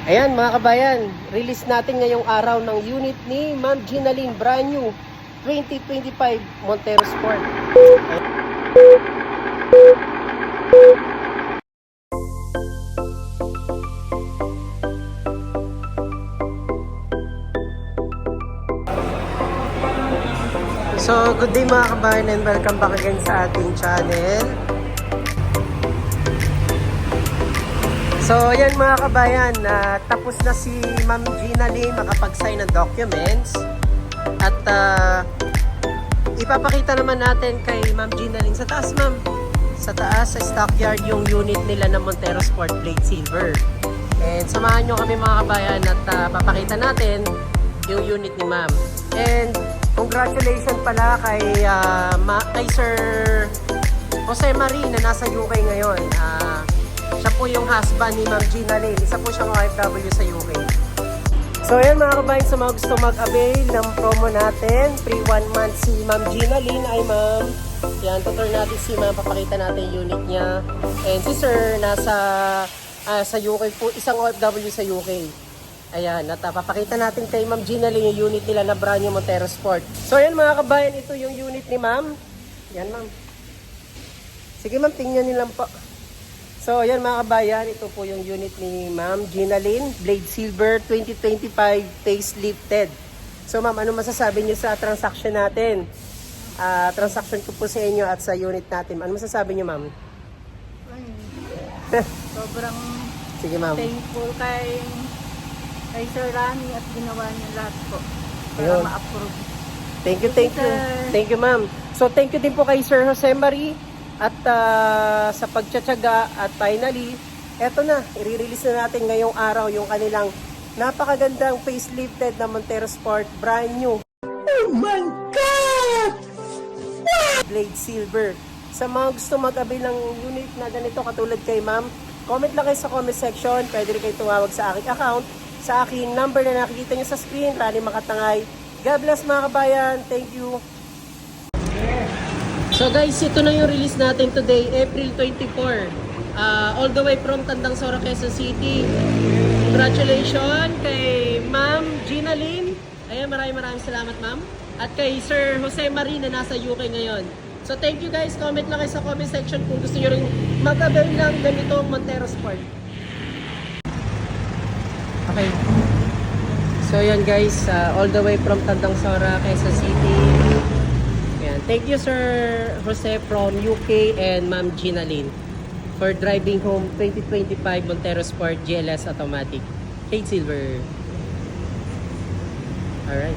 Ayan mga kabayan, release natin ngayong araw ng unit ni Ma'am Ginaline, brand new 2025 Montero Sport. So, good day mga kabayan and welcome back again sa ating channel. So, ayan mga kabayan, tapos na si Ma'am Ginaline makapag-sign ng documents. At ipapakita naman natin kay Ma'am Ginaline sa taas, ma'am. Sa taas, sa stockyard, yung unit nila ng Montero Sport Blade Silver. And samahan nyo kami mga kabayan at papakita natin yung unit ni Ma'am. And congratulations pala kay Sir Jose Marie na nasa UK ngayon. Siya po yung husband ni Ma'am Ginaline. Isa po siyang OFW sa UK. So ayan mga kabayan, sa mga gusto mag-avail ng promo natin, free 1 month si Ma'am Ginaline. Ay ma'am, yan, tutor natin si ma'am, papakita natin yung unit niya. And si sir, nasa sa UK po, isang OFW sa UK. Ayan, at papakita natin kay Ma'am Ginaline yung unit nila na brand new Montero Sport. So ayan mga kabayan, ito yung unit ni ma'am. Yan ma'am. Sige ma'am, tingnan niyo lang po. So, ayan mga kabayan, ito po yung unit ni Ma'am Ginaline, Blade Silver 2025 facelifted. So, ma'am, ano masasabi niyo sa transaction natin? Transaction ko po sa inyo at sa unit natin. Ano masasabi niyo, ma'am? Sobrang Sige, ma'am. thankful kay Sir Rani at ginawa niya lahat po para Ayun. ma-approve. Thank you, thank you. Thank you, ma'am. So, thank you din po kay Sir Jose Marie at sa pagtsatsaga at finally, eto na, i-release na natin ngayong araw yung kanilang napakagandang facelifted na Montero Sport, brand new. Oh my God! Blade Silver. Sa mga gusto mag-avail ng unit na ganito katulad kay ma'am, comment lang kayo sa comment section. Pwede rin kayo tumawag sa aking account, sa aking number na nakikita nyo sa screen, Rani Makatangay. God bless mga kabayan. Thank you. So guys, ito na yung release natin today, April 24. All the way from Tandang Sora, Quezon City. Congratulations kay Ma'am Ginaline. Ayan, maraming salamat ma'am. At kay Sir Jose Marie na nasa UK ngayon. So thank you guys. Comment lang kayo sa comment section kung gusto nyo rin mag-avail ng ganitong Montero Sport. Okay. So yan guys, all the way from Tandang Sora, Quezon City. Thank you Sir Jose from UK and Ma'am Ginaline for driving home 2025 Montero Sport GLS Automatic Blade Silver. Alright.